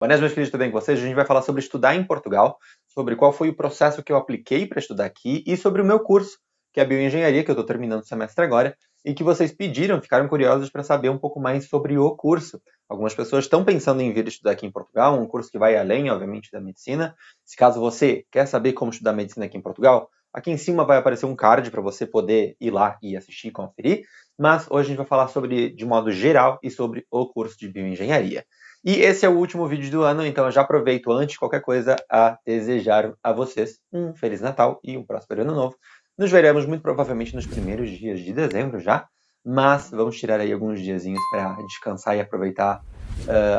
Buenas, meus queridos, tudo bem com vocês? A gente vai falar sobre estudar em Portugal, sobre qual foi o processo que eu apliquei para estudar aqui e sobre o meu curso, que é a Bioengenharia, que eu estou terminando o semestre agora, e que vocês pediram, ficaram curiosos para saber um pouco mais sobre o curso. Algumas pessoas estão pensando em vir estudar aqui em Portugal, um curso que vai além, obviamente, da medicina. Se caso você quer saber como estudar medicina aqui em Portugal, aqui em cima vai aparecer um card para você poder ir lá e assistir e conferir, mas hoje a gente vai falar sobre, de modo geral, e sobre o curso de Bioengenharia. E esse é o último vídeo do ano, então eu já aproveito antes de qualquer coisa a desejar a vocês um Feliz Natal e um próspero Ano Novo. Nos veremos muito provavelmente nos primeiros dias de dezembro já, mas vamos tirar aí alguns diazinhos para descansar e aproveitar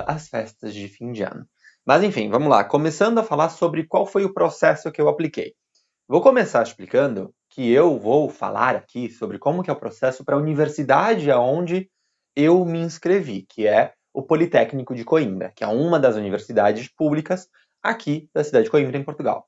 as festas de fim de ano. Mas enfim, vamos lá. Começando a falar sobre qual foi o processo que eu apliquei. Vou começar explicando que eu vou falar aqui sobre como que é o processo para a universidade aonde eu me inscrevi, que é o Politécnico de Coimbra, que é uma das universidades públicas aqui da cidade de Coimbra, em Portugal.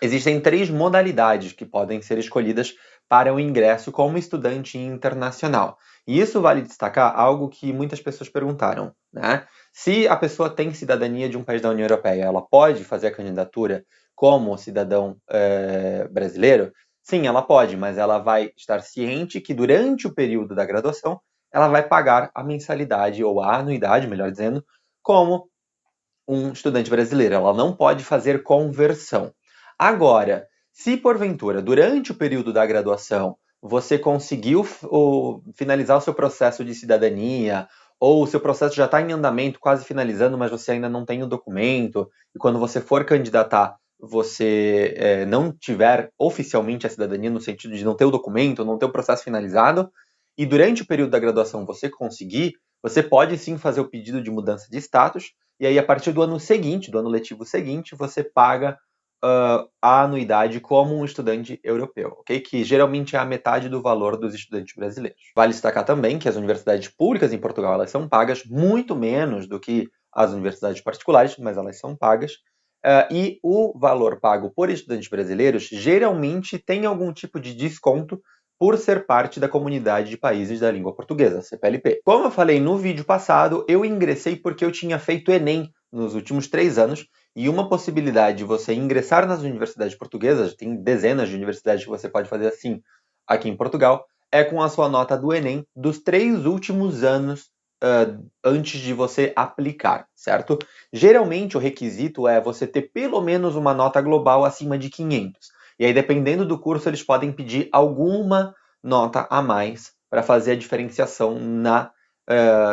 Existem 3 modalidades que podem ser escolhidas para o ingresso como estudante internacional. E isso vale destacar algo que muitas pessoas perguntaram, né? Se a pessoa tem cidadania de um país da União Europeia, ela pode fazer a candidatura como cidadão brasileiro? Sim, ela pode, mas ela vai estar ciente que durante o período da graduação ela vai pagar a mensalidade ou a anuidade, melhor dizendo, como um estudante brasileiro. Ela não pode fazer conversão. Agora, se porventura, durante o período da graduação, você conseguiu finalizar o seu processo de cidadania, ou o seu processo já está em andamento, quase finalizando, mas você ainda não tem o documento, e quando você for candidatar, você não tiver oficialmente a cidadania, no sentido de não ter o documento, não ter o processo finalizado, e durante o período da graduação você conseguir, você pode sim fazer o pedido de mudança de status, e aí a partir do ano seguinte, do ano letivo seguinte, você paga a anuidade como um estudante europeu, ok? Que geralmente é a metade do valor dos estudantes brasileiros. Vale destacar também que as universidades públicas em Portugal elas são pagas muito menos do que as universidades particulares, mas elas são pagas. E o valor pago por estudantes brasileiros geralmente tem algum tipo de desconto por ser parte da comunidade de países da língua portuguesa, CPLP. Como eu falei no vídeo passado, eu ingressei porque eu tinha feito Enem nos últimos 3 anos, e uma possibilidade de você ingressar nas universidades portuguesas, tem dezenas de universidades que você pode fazer assim aqui em Portugal, é com a sua nota do Enem dos 3 últimos anos antes de você aplicar, certo? Geralmente o requisito é você ter pelo menos uma nota global acima de 500. E aí, dependendo do curso, eles podem pedir alguma nota a mais para fazer a diferenciação na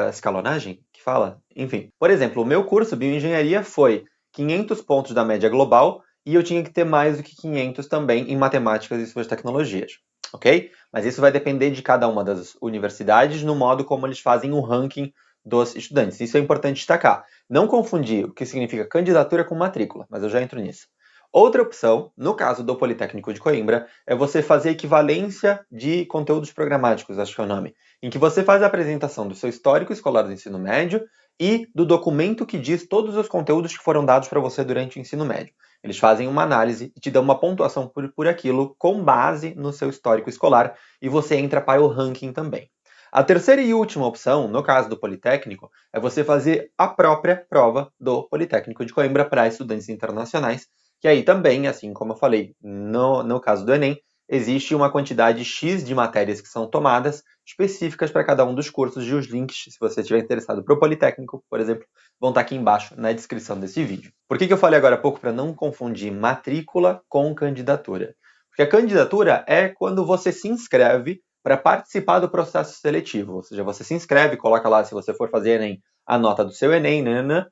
escalonagem, que fala? Enfim. Por exemplo, o meu curso, Bioengenharia, foi 500 pontos da média global e eu tinha que ter mais do que 500 também em matemáticas e suas tecnologias, ok? Mas isso vai depender de cada uma das universidades no modo como eles fazem o ranking dos estudantes. Isso é importante destacar. Não confundir o que significa candidatura com matrícula, mas eu já entro nisso. Outra opção, no caso do Politécnico de Coimbra, é você fazer equivalência de conteúdos programáticos, acho que é o nome, em que você faz a apresentação do seu histórico escolar do ensino médio e do documento que diz todos os conteúdos que foram dados para você durante o ensino médio. Eles fazem uma análise e te dão uma pontuação por aquilo com base no seu histórico escolar e você entra para o ranking também. A terceira e última opção, no caso do Politécnico, é você fazer a própria prova do Politécnico de Coimbra para estudantes internacionais, que aí também, assim como eu falei no caso do Enem, existe uma quantidade X de matérias que são tomadas específicas para cada um dos cursos, e os links, se você estiver interessado para o Politécnico, por exemplo, vão estar aqui embaixo na descrição desse vídeo. Por que eu falei agora há pouco para não confundir matrícula com candidatura? Porque a candidatura é quando você se inscreve para participar do processo seletivo, ou seja, você se inscreve, coloca lá, se você for fazer Enem, a nota do seu Enem, nanana,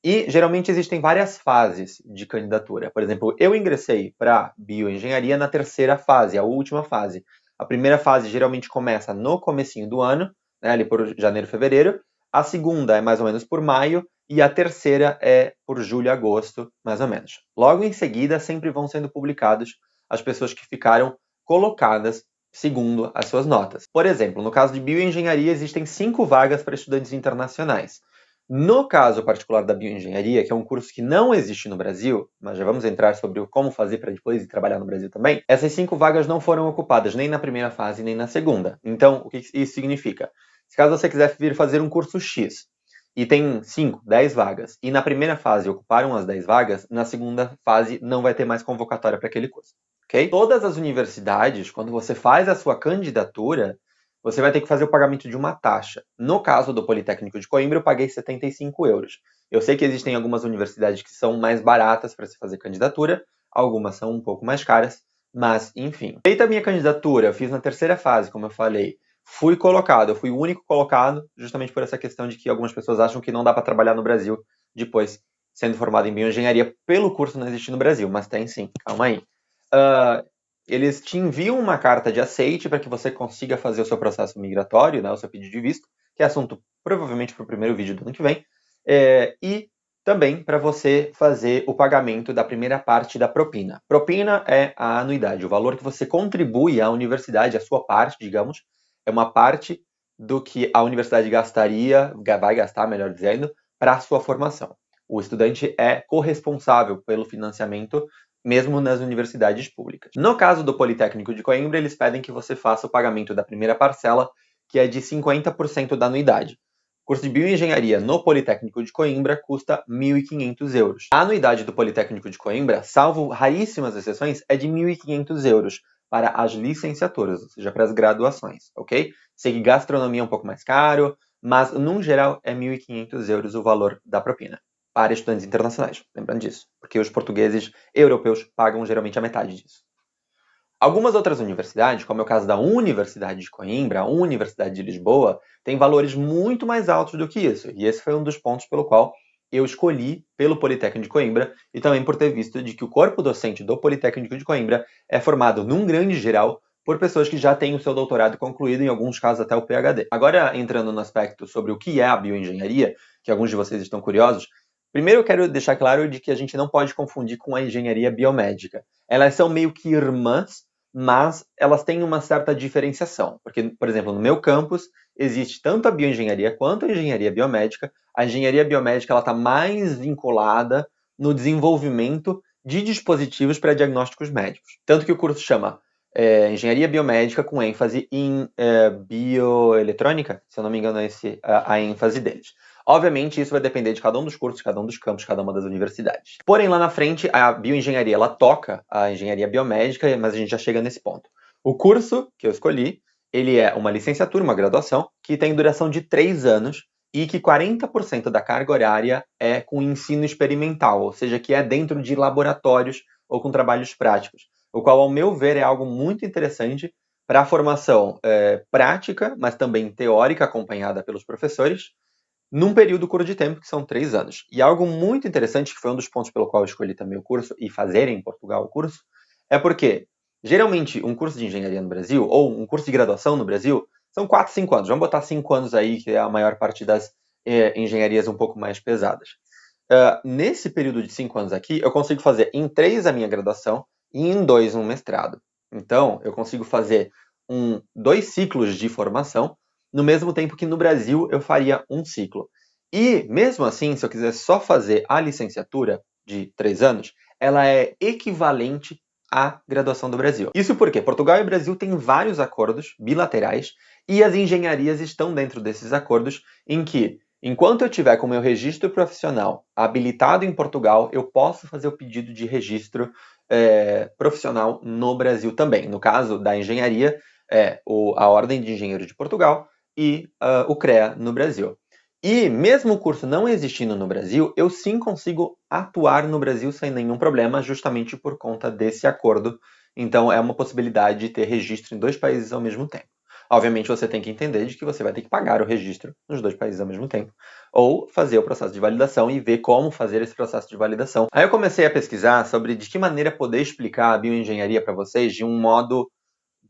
e geralmente existem várias fases de candidatura. Por exemplo, eu ingressei para bioengenharia na terceira fase, a última fase. A primeira fase geralmente começa no comecinho do ano, né, ali por janeiro, fevereiro. A segunda é mais ou menos por maio e a terceira é por julho, agosto, mais ou menos. Logo em seguida, sempre vão sendo publicados as pessoas que ficaram colocadas segundo as suas notas. Por exemplo, no caso de bioengenharia, existem 5 vagas para estudantes internacionais. No caso particular da bioengenharia, que é um curso que não existe no Brasil, mas já vamos entrar sobre como fazer para depois ir trabalhar no Brasil também, essas 5 vagas não foram ocupadas nem na primeira fase nem na segunda. Então, o que isso significa? Se caso você quiser vir fazer um curso X e tem 5, 10 vagas, e na primeira fase ocuparam as 10 vagas, na segunda fase não vai ter mais convocatória para aquele curso, ok? Todas as universidades, quando você faz a sua candidatura, você vai ter que fazer o pagamento de uma taxa. No caso do Politécnico de Coimbra, eu paguei 75 euros. Eu sei que existem algumas universidades que são mais baratas para se fazer candidatura, algumas são um pouco mais caras, mas, enfim. Feita a minha candidatura, eu fiz na terceira fase, como eu falei, fui colocado, eu fui o único colocado, justamente por essa questão de que algumas pessoas acham que não dá para trabalhar no Brasil depois, sendo formado em bioengenharia, pelo curso não existir no Brasil, mas tem sim, calma aí. Eles te enviam uma carta de aceite para que você consiga fazer o seu processo migratório, né, o seu pedido de visto, que é assunto provavelmente para o primeiro vídeo do ano que vem, e também para você fazer o pagamento da primeira parte da propina. Propina é a anuidade, o valor que você contribui à universidade, a sua parte, digamos, é uma parte do que a universidade vai gastar, melhor dizendo, para a sua formação. O estudante é corresponsável pelo financiamento mesmo nas universidades públicas. No caso do Politécnico de Coimbra, eles pedem que você faça o pagamento da primeira parcela, que é de 50% da anuidade. O curso de bioengenharia no Politécnico de Coimbra custa 1.500 euros. A anuidade do Politécnico de Coimbra, salvo raríssimas exceções, é de 1.500 euros para as licenciaturas, ou seja, para as graduações, ok? Sei que gastronomia é um pouco mais caro, mas, no geral, é 1.500 euros o valor da propina para estudantes internacionais, lembrando disso, porque os portugueses europeus pagam geralmente a metade disso. Algumas outras universidades, como é o caso da Universidade de Coimbra, a Universidade de Lisboa, tem valores muito mais altos do que isso, e esse foi um dos pontos pelo qual eu escolhi pelo Politécnico de Coimbra e também por ter visto de que o corpo docente do Politécnico de Coimbra é formado, num grande geral, por pessoas que já têm o seu doutorado concluído, em alguns casos até o PhD. Agora, entrando no aspecto sobre o que é a bioengenharia, que alguns de vocês estão curiosos, primeiro eu quero deixar claro de que a gente não pode confundir com a engenharia biomédica. Elas são meio que irmãs, mas elas têm uma certa diferenciação. Porque, por exemplo, no meu campus existe tanto a bioengenharia quanto a engenharia biomédica. A engenharia biomédica está mais vinculada no desenvolvimento de dispositivos para diagnósticos médicos. Tanto que o curso chama Engenharia Biomédica com ênfase em bioeletrônica, se eu não me engano é a ênfase deles. Obviamente, isso vai depender de cada um dos cursos, cada um dos campos, cada uma das universidades. Porém, lá na frente, a bioengenharia, ela toca a engenharia biomédica, mas a gente já chega nesse ponto. O curso que eu escolhi, ele é uma licenciatura, uma graduação, que tem duração de 3 anos e que 40% da carga horária é com ensino experimental, ou seja, que é dentro de laboratórios ou com trabalhos práticos, o qual, ao meu ver, é algo muito interessante para a formação prática, mas também teórica, acompanhada pelos professores, num período curto de tempo, que são 3 anos. E algo muito interessante, que foi um dos pontos pelo qual eu escolhi também o curso, e fazer em Portugal o curso, é porque, geralmente, um curso de engenharia no Brasil, ou um curso de graduação no Brasil, são 4, 5 anos. Vamos botar 5 anos aí, que é a maior parte das engenharias um pouco mais pesadas. Nesse período de 5 anos aqui, eu consigo fazer em 3 a minha graduação e em 2 um mestrado. Então, eu consigo fazer 2 ciclos de formação, no mesmo tempo que no Brasil eu faria um ciclo. E, mesmo assim, se eu quiser só fazer a licenciatura de 3 anos, ela é equivalente à graduação do Brasil. Isso porque Portugal e Brasil têm vários acordos bilaterais e as engenharias estão dentro desses acordos em que, enquanto eu tiver com o meu registro profissional habilitado em Portugal, eu posso fazer o pedido de registro profissional no Brasil também. No caso da engenharia, a Ordem de Engenheiros de Portugal e o CREA no Brasil. E mesmo o curso não existindo no Brasil, eu sim consigo atuar no Brasil sem nenhum problema, justamente por conta desse acordo. Então é uma possibilidade de ter registro em 2 países ao mesmo tempo. Obviamente você tem que entender de que você vai ter que pagar o registro nos 2 países ao mesmo tempo, ou fazer o processo de validação e ver como fazer esse processo de validação. Aí eu comecei a pesquisar sobre de que maneira poder explicar a bioengenharia para vocês de um modo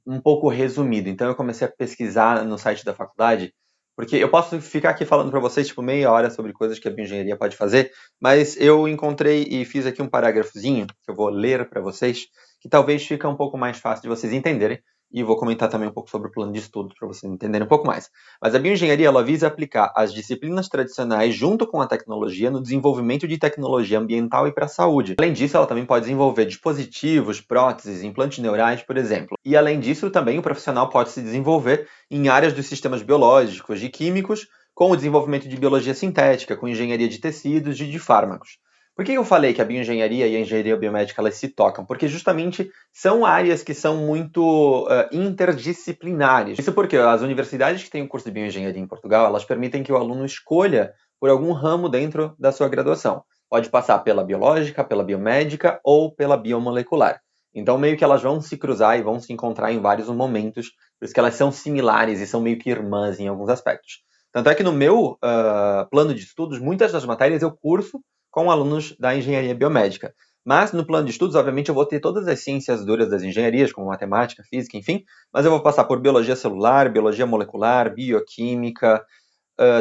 um pouco resumido. Então eu comecei a pesquisar no site da faculdade, porque eu posso ficar aqui falando para vocês tipo meia hora sobre coisas que a bioengenharia pode fazer, mas eu encontrei e fiz aqui um parágrafozinho que eu vou ler para vocês, que talvez fique um pouco mais fácil de vocês entenderem, e vou comentar também um pouco sobre o plano de estudo para vocês entenderem um pouco mais. Mas a bioengenharia, ela visa aplicar as disciplinas tradicionais junto com a tecnologia no desenvolvimento de tecnologia ambiental e para a saúde. Além disso, ela também pode desenvolver dispositivos, próteses, implantes neurais, por exemplo. E além disso, também o profissional pode se desenvolver em áreas dos sistemas biológicos e químicos, com o desenvolvimento de biologia sintética, com engenharia de tecidos e de fármacos. Por que eu falei que a bioengenharia e a engenharia biomédica elas se tocam? Porque justamente são áreas que são muito interdisciplinares. Isso porque as universidades que têm o curso de bioengenharia em Portugal, elas permitem que o aluno escolha por algum ramo dentro da sua graduação. Pode passar pela biológica, pela biomédica ou pela biomolecular. Então, meio que elas vão se cruzar e vão se encontrar em vários momentos, por isso que elas são similares e são meio que irmãs em alguns aspectos. Tanto é que no meu plano de estudos, muitas das matérias eu curso com alunos da engenharia biomédica. Mas no plano de estudos, obviamente, eu vou ter todas as ciências duras das engenharias, como matemática, física, enfim, mas eu vou passar por biologia celular, biologia molecular, bioquímica,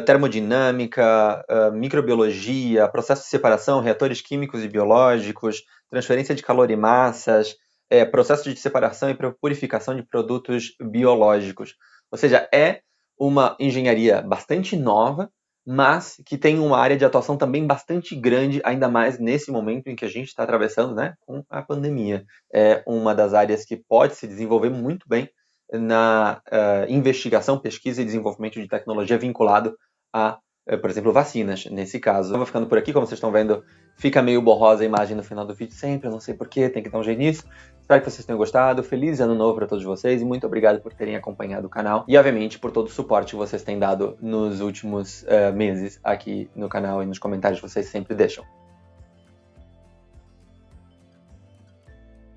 termodinâmica, microbiologia, processo de separação, reatores químicos e biológicos, transferência de calor e massas, processo de separação e purificação de produtos biológicos. Ou seja, é uma engenharia bastante nova, mas que tem uma área de atuação também bastante grande, ainda mais nesse momento em que a gente está atravessando, né, com a pandemia. É uma das áreas que pode se desenvolver muito bem na investigação, pesquisa e desenvolvimento de tecnologia vinculado a, por exemplo, vacinas, nesse caso. Eu vou ficando por aqui, como vocês estão vendo, fica meio borrosa a imagem no final do vídeo sempre, eu não sei porquê, tem que dar um jeito nisso. Espero que vocês tenham gostado, feliz ano novo para todos vocês e muito obrigado por terem acompanhado o canal e, obviamente, por todo o suporte que vocês têm dado nos últimos meses aqui no canal e nos comentários que vocês sempre deixam.